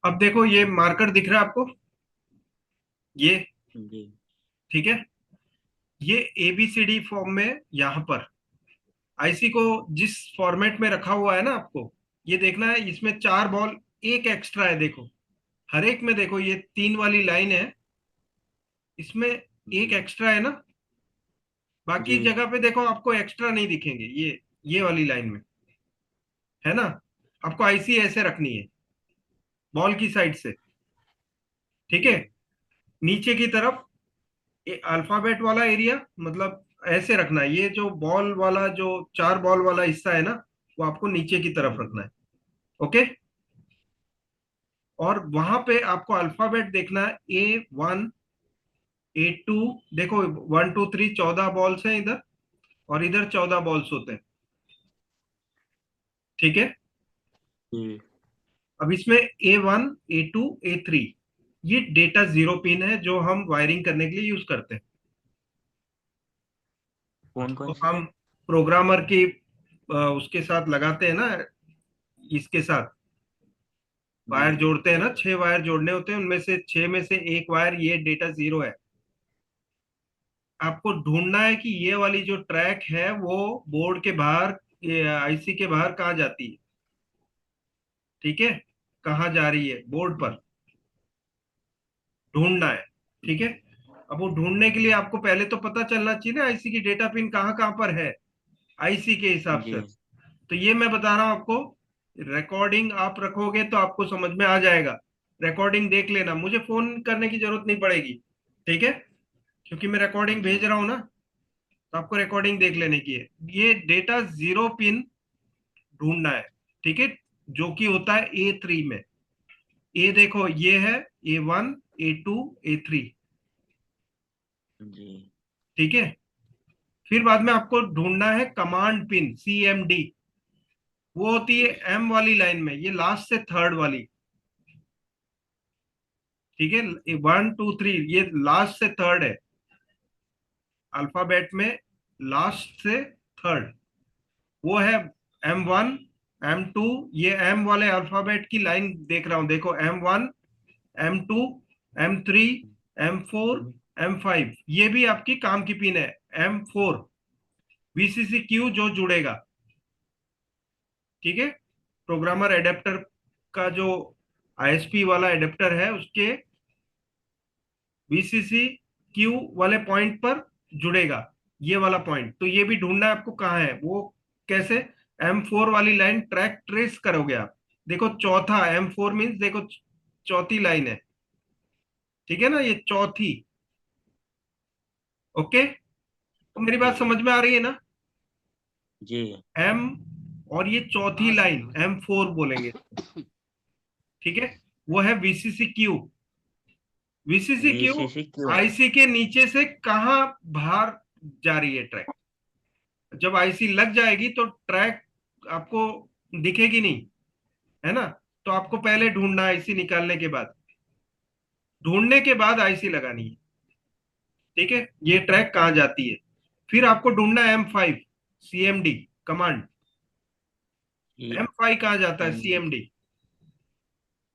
अब देखो ये मार्कर दिख रहा है आपको, ये, जी। ठीक है। ये एबीसीडी फॉर्म में यहाँ पर आईसी को जिस फॉर्मेट में रखा हुआ है ना, आपको ये देखना है। इसमें चार बॉल, एक एक्स्ट्रा है, देखो हर एक में, देखो ये तीन वाली लाइन है, इसमें एक जी। एक्स्ट्रा है ना। बाकी जी। जगह पे देखो आपको एक्स्ट्रा नहीं दिखेंगे, ये वाली लाइन में, है ना। आपको आईसी ऐसे रखनी है बॉल की साइड से, ठीक है। जी। नीचे की तरफ अल्फाबेट वाला एरिया, मतलब ऐसे रखना है। ये जो बॉल वाला, जो चार बॉल वाला हिस्सा है ना, वो आपको नीचे की तरफ रखना है। ओके। और वहां पे आपको अल्फाबेट देखना है, A1, A2। देखो 1 2 3 14 बॉल्स हैं इधर, और इधर 14 बॉल्स होते हैं, ठीक है। जी। अब इसमें A1 A2 A3, ये डेटा जीरो पिन है जो हम वायरिंग करने के लिए यूज करते हैं। कौन तो कौन सी हम है? प्रोग्रामर की उसके साथ लगाते हैं ना, इसके साथ जी। वायर जोड़ते हैं ना, 6 वायर जोड़ने होते हैं, उनमें से 6 में से एक वायर ये डेटा जीरो है। आपको ढूंढना है कि ये वाली जो ट्रैक है वो बोर्ड के बाहर, आईसी के बाहर कहाँ जाती है, ठीक है। कहाँ जा रही है बोर्ड पर, ढूंढना है, ठीक है। अब वो ढूंढने के लिए आपको पहले तो पता चलना चाहिए ना आईसी की डेटा पिन कहाँ कहाँ पर है, आईसी के हिसाब जी। से। तो ये मैं बता रहा हूँ आपको, रिकॉर्डिंग आप रखोगे तो आपको समझ में आ जाएगा। रिकॉर्डिंग देख लेना, मुझे फोन करने की जरूरत नहीं पड़ेगी, ठीक है, क्योंकि मैं रिकॉर्डिंग जी। भेज रहा हूँ ना। तो आपको रिकॉर्डिंग देख लेने की है। ये डेटा जीरो पिन ढूंढना है, ठीक है, जो कि होता है A3 में। ए देखो ये है A1 A2 A3, जी। ठीक है। फिर बाद में आपको ढूंढना है कमांड पिन CMD, वो होती है M वाली लाइन में, ये लास्ट से थर्ड वाली, ठीक है। 1 2 3 ये लास्ट से थर्ड है अल्फाबेट में, लास्ट से थर्ड वो है M1 M2। ये M वाले अल्फाबेट की लाइन देख रहा हूं, देखो M1 M2 M3 M4 M5, ये भी आपकी काम की पिन है। M4 VCC Q जो जुड़ेगा, ठीक है। प्रोग्रामर एडेप्टर का जो ISP वाला एडेप्टर है, उसके VCC Q वाले पॉइंट पर जुड़ेगा ये वाला पॉइंट। तो ये भी ढूंढना है आपको कहाँ है वो, कैसे। M4 वाली लाइन ट्रैक ट्रेस करोगे आप, देखो चौथा M4 मीन्स, देखो चौथी लाइन है, ठीक है ना, ये चौथी। ओके, तो मेरी बात जी। समझ में आ रही है ना। जी। M और ये चौथी लाइन M4 बोलेंगे, ठीक है। वो है VCC Q। VCC Q VCC क्यों? आईसी के नीचे से कहाँ बाहर जा रही है ट्रैक। जब आईसी लग जाएगी तो ट्रैक आपको दिखेगी नहीं, है ना। तो आपको पहले ढूंढना है आईसी निकालने के बाद, ढूंढने के बाद आईसी लगानी है, ठीक है। ये ट्रैक कहाँ जाती है। फिर आपको ढूंढना है M5 CMD कमांड। जी। M5 कहाँ जाता है, जी। CMD।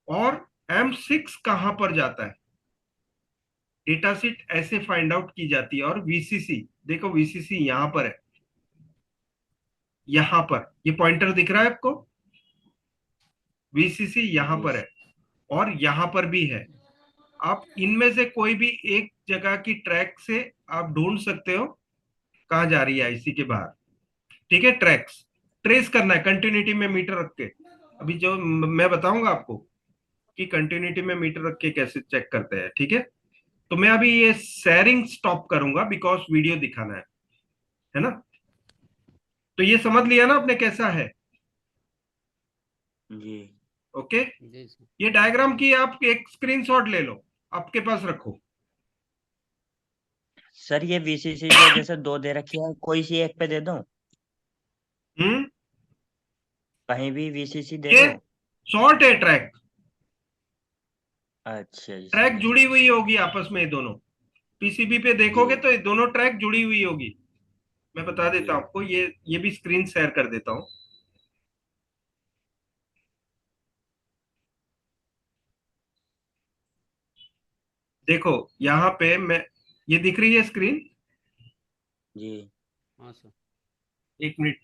और M6 कहाँ पर जाता है, डेटा शीट ऐसे फाइंड आउट की जाती है। और VCC, देखो VCC यहां पर है, यहां पर ये पॉइंटर दिख रहा है आपको, VCC यहां जी। पर है, और यहां पर भी है। आप इनमें से कोई भी एक जगह की ट्रैक से आप ढूंढ सकते हो कहाँ जा रही है आईसी के बाहर, ठीक है। ट्रैक्स ट्रेस करना है कंटिन्यूटी में मीटर रख के। अभी जो मैं बताऊंगा आपको कि कंटिन्यूटी में मीटर रख के कैसे चेक करते हैं, ठीक है। तो मैं अभी ये शेयरिंग स्टॉप करूंगा बिकॉज वीडियो दिखाना है ना। तो ये समझ लिया ना आपने कैसा है। जी। ओके। जी सर। ये डायग्राम की आप एक स्क्रीनशॉट ले लो, आपके पास रखो। सर ये वीसीसी जो जैसे दो दे रखी है, कोई सी एक पे दे दूं? हम्म। कहीं भी वीसीसी दे ये दो? शॉर्ट है ट्रैक, अच्छा जी, ट्रैक समझ जुड़ी गया हुई सर। होगी आपस में ये दोनों। पीसीबी पे जी। देखोगे तो ये दोनों ट्रैक जुड़ी हुई होगी। मैं बता जी। देता हूं आपको, ये भी स्क्रीन शेयर कर देता हूं। देखो यहाँ पे मैं, ये दिख रही है स्क्रीन? जी। हाँ सर। एक मिनट।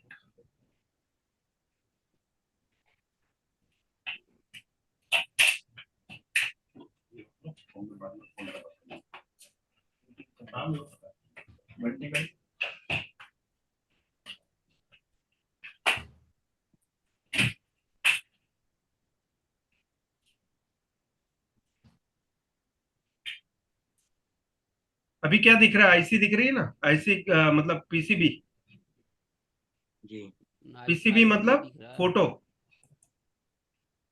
अभी क्या दिख रहा है? आईसी दिख रही है ना? आईसी मतलब पीसीबी। जी। पीसीबी आईसी मतलब दिख रहा है। फोटो।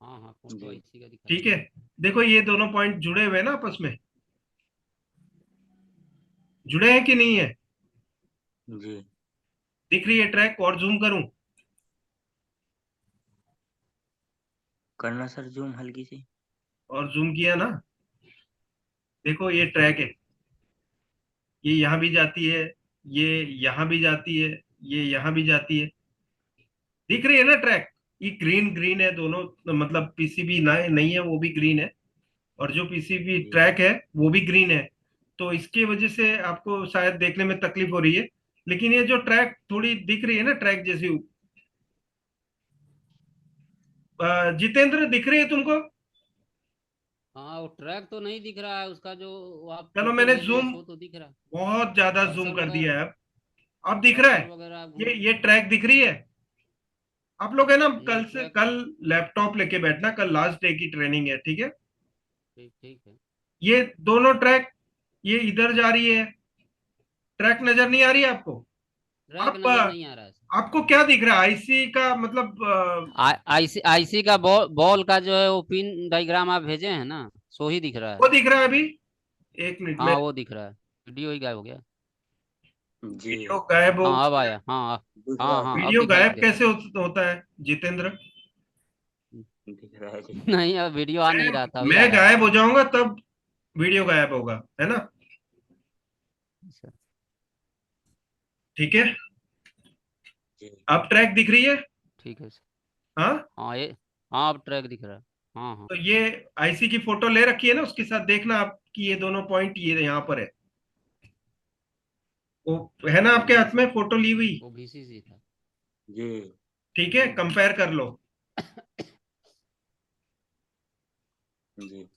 हाँ हाँ, फोटो जी। आईसी का दिखा ठीक रहा है, देखो ये दोनों पॉइंट जुड़े हुए हैं ना आपस में? जुड़े हैं कि नहीं है? जी। दिख रही है ट्रैक? और जूम करूं? करना सर जूम हल्की सी। और जूम किया ना? देखो ये ट्रैक है, ये यहाँ भी जाती है, ये यहाँ भी जाती है, ये यहाँ भी जाती है। दिख रही है ना ट्रैक? ये ग्रीन ग्रीन है दोनों, मतलब पीसीबी ना नहीं है वो भी ग्रीन है, और जो पीसीबी जी। ट्रैक है वो भी ग्रीन है। तो इसकी वजह से आपको शायद देखने में तकलीफ हो रही है, लेकिन ये जो ट्रैक थोड़ी दिख रही है ना, ट्रैक जैसी, जितेंद्र दिख रही है तुमको? हाँ, वो ट्रैक तो नहीं दिख रहा है उसका, जो वो आप चलो फोटो मैंने भेजे हैं जूम सो तो दिख रहा है। बहुत ज्यादा जूम कर्सर कर वगैरह, दिया है। अब दिख रहा कर्सर है? वगैरह आप ये ट्रैक दिख रही है? आप लोग है ना, नहीं, ट्रैक कल लैपटॉप लेके बैठना, कल लास्ट डे की ट्रेनिंग है, ठीक है? ठीक ठीक है। ये दोनों ट्रैक, ये इधर जा रही है, ट्रैक नजर नहीं आ रही है आपको? ट्रैक आप नजर नहीं आ रहा है सर। आपको क्या दिख रहा है? आईसी का मतलब आईसी आईसी का बॉल का जो है वो पिन डायग्राम आप भेजे हैं ना, सो ही दिख रहा वो है। दिख रहा है अभी? एक मिनट में, हाँ वो दिख रहा है। वीडियो ही गायब हो गया। जी। वीडियो गायब हो? हाँ अब आया, हाँ दिख रहा हाँ है। हाँ, अब वीडियो दिखाई गायब दे रहा कैसे होता है जितेंद्र? दिख रहा है जी। है। नहीं, अब वीडियो आ नहीं मैं रहा था, अभी आ मैं रहा है। गायब हो जाऊंगा तब वीडियो गायब होगा, है ना? अच्छा, ठीक है, जी। अब ट्रैक दिख रही है? ठीक है सर। हाँ, हाँ ये, हाँ अब ट्रैक दिख रहा है। हाँ हाँ। तो ये आईसी की फोटो ले रखी है ना, उसके साथ देखना आप कि ये दोनों पॉइंट ये यहाँ पर है। वो है ना आपके नहीं हाथ में सर, फोटो ली हुई? वो VCC था। जी। ठीक है, कंपेयर कर लो। जी।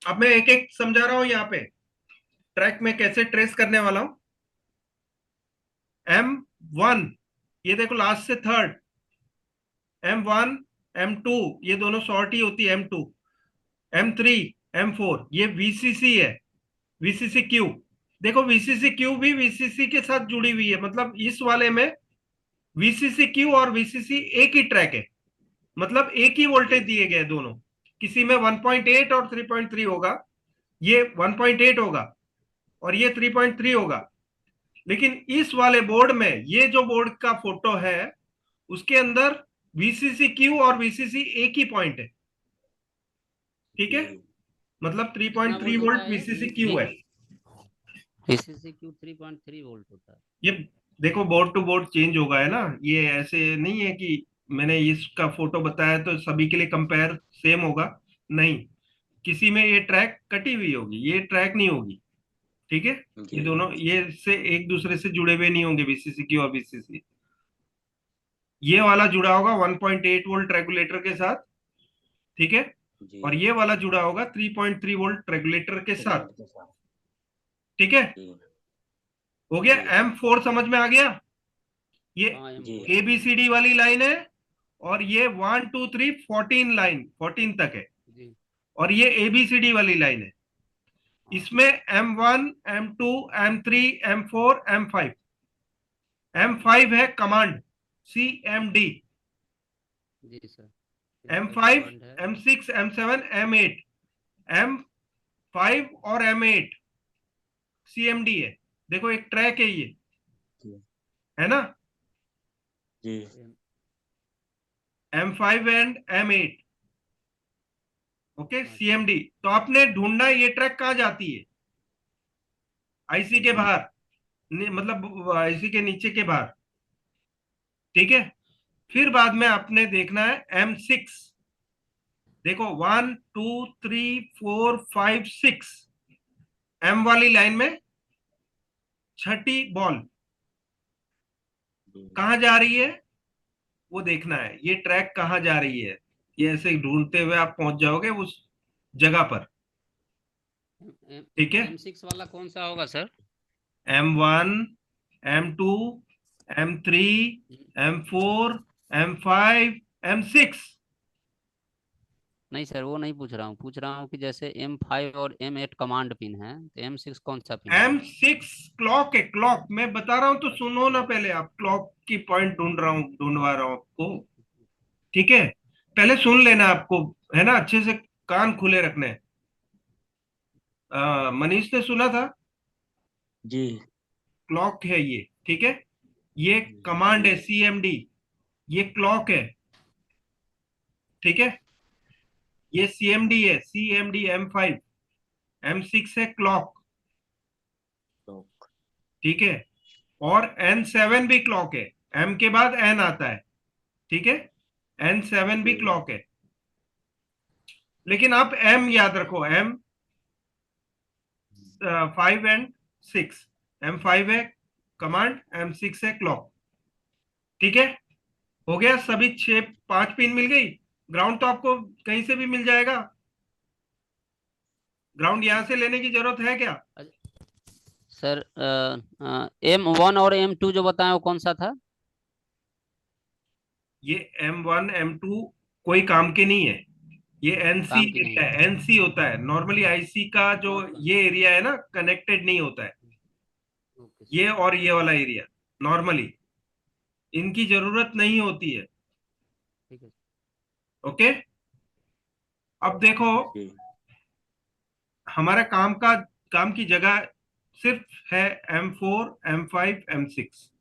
अब मैं एक एक समझा रहा हूँ यहाँ पे, ट्रैक में कैसे ट्रेस करने वाला हूँ। M1, ये देखो लास्ट से थर्ड, M1, M2, ये दोनों शॉर्ट ही होती है, M2, M3, M4, ये वीसीसी है, वीसीसी क्यू। देखो वीसीसी क्यू भी वीसीसी के साथ जुड़ी हुई है, मतलब इस वाले में वीसीसी क्यू और वीसीसी एक ही ट्रैक है, मतलब एक ही जी। वोल्टेज दिए गए दोनों। किसी में 1.8 और 3.3 होगा, ये 1.8 होगा और ये 3.3 होगा। लेकिन इस वाले बोर्ड में, ये जो बोर्ड का फोटो है उसके अंदर वीसीसी क्यू और वीसीसी एक ही पॉइंट है, ठीक है? जी। मतलब कितना 3.3 वोल्ट होता वोल्ट है वीसीसी क्यू है। VCC क्यू 3.3 वोल्ट होता है। ये देखो बोर्ड टू बोर्ड चेंज होगा, है ना? ये ऐसे नहीं है कि मैंने इसका फोटो बताया तो सभी के लिए कंपेयर सेम होगा, नहीं। किसी में ये ट्रैक कटी हुई होगी, ये ट्रैक नहीं होगी, ठीक है? ये जी। दोनों ये से एक दूसरे से जुड़े हुए नहीं होंगे, बीसीसी की और बीसीसी। ये वाला जुड़ा होगा 1.8 वोल्ट रेगुलेटर के साथ, ठीक है? जी। और ये वाला जुड़ा होगा 3.3 वोल्ट रेगुलेटर के साथ, सेकंड के साथ। ठीक है? जी। हो गया? जी। M4 समझ में आ गया? ये हाँ जी। M4 समझ में। ABCD वाली लाइन है, और ये 1 2 3 14 लाइन, 14 तक है, जी। और ये ABCD वाली लाइन है। हाँ इसमें M1, M2, M3, M4, M5, M5 है कमांड, CMD, जी सर, इसका M5, कमांड है। M6, M7, M8, M5 और M8 CMD है। देखो एक ट्रैक है ये, जी। है ना? जी। M, M5 and M8, okay, अच्छा। CMD। तो आपने ढूंढना ये ट्रैक कहाँ जाती है, आईसी के जी। बाहर, मतलब आईसी के नीचे के बाहर, ठीक है? फिर बाद में आपने देखना है M6। देखो 1 2 3 4 5 6, एम वाली लाइन में छठी बॉल जी कहाँ जा रही है वो देखना है, ये ट्रैक कहाँ जा रही है। ये ऐसे ही ढूंढते हुए आप पहुंच जाओगे उस जगह पर। ठीक है। M6 वाला कौन सा होगा sir? M1, M2, M3, M4, M5, M6। नहीं सर, वो नहीं पूछ रहा हूँ, पूछ रहा हूँ कि जैसे M5 और M8 कमांड पिन है, तो M6 कौन सा पिन है? M6 क्लॉक है, क्लॉक मैं बता रहा हूं तो सुनो ना पहले, आप क्लॉक की पॉइंट ढूंढवा रहा हूं आपको। ठीक है, पहले सुन लेना आपको, है ना, अच्छे से कान खुले रखने हैं। मनीष ने सुना था, जी क्लॉक है ये। ठीक है, ये कमांड है CMD, ये क्लॉक है। ठीक है, ये CMD है, CMD M5, M6 है क्लॉक। तो ठीक है, और N7 भी क्लॉक है, M के बाद N आता है। ठीक है, N7 भी जी क्लॉक है, लेकिन आप M याद रखो, M5 and 6। M5 है कमांड, M6 है क्लॉक। ठीक है, हो गया, सभी 5 पिन मिल गई। ग्राउंड तो आपको कहीं से भी मिल जाएगा, ग्राउंड यहां से लेने की जरूरत है क्या? सर M1 और M2 जो बताया वो कौन सा था? ये M1 M2 कोई काम के नहीं है, ये एनसी काम की नहीं एरिया है। है, एनसी होता है नॉर्मली, आईसी का जो ये एरिया है ना, कनेक्टेड नहीं होता है, ओके सर। ये और ये वाला एरिया नॉर्मली इनकी जरूरत नहीं होती है। ठीक है। ओके, अब देखो, जी हमारा काम की जगह सिर्फ है M4, M5, M6।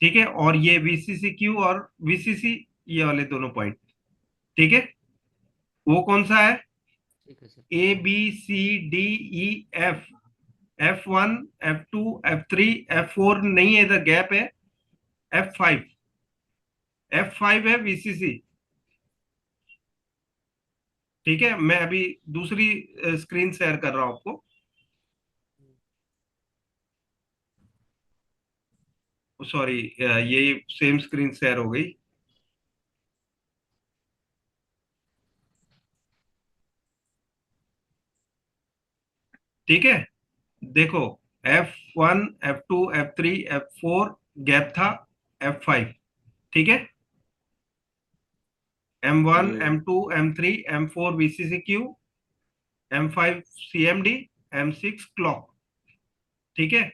ठीक है, और ये VCC Q और VCC, ये वाले दोनों पॉइंट। ठीक है, वो कौन सा है? ठीक है sir. ABCDEF, F1, F2, F3, F4 नहीं है, इधर गैप है। F5, F5 है VCC। ठीक है, मैं अभी दूसरी स्क्रीन शेयर कर रहा हूं आपको। सॉरी, ये सेम स्क्रीन शेयर हो गई। ठीक है, देखो, F1, F2, F3, F4 gap था, F5। ठीक है, M1, जी M2, M3, M4 VCCQ, M5 CMD, M6 clock. ठीक है,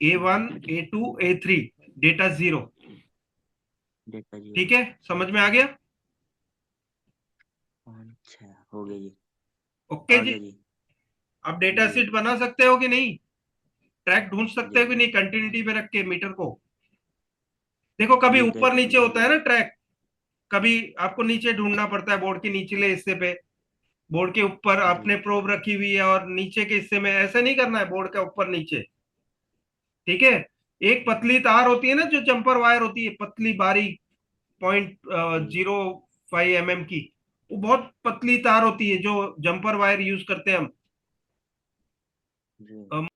A1, A2, A3 data zero. Data जी ठीक है, समझ में आ गया? 5 6 हो गया जी। ओके आ जी। गया जी। अब डेटा जी शीट बना सकते हो कि नहीं? ट्रैक ढूंढ सकते जी हो कि नहीं कंटिन्यूटी पे रख के मीटर को? देखो, कभी जी ऊपर देख नीचे लिए। होता है ना ट्रैक, कभी आपको नीचे ढूंढना पड़ता है बोर्ड के निचले हिस्से पे, बोर्ड के ऊपर जी आपने प्रोब रखी हुई है और नीचे के हिस्से में ऐसे नहीं करना है, बोर्ड का ऊपर नीचे। ठीक है, एक पतली तार होती है ना, जो जंपर वायर होती है, पतली बारीक, पॉइंट जी 05 mm की, वो बहुत पतली तार होती है जो जंपर वायर यूज करते हैं हम। जी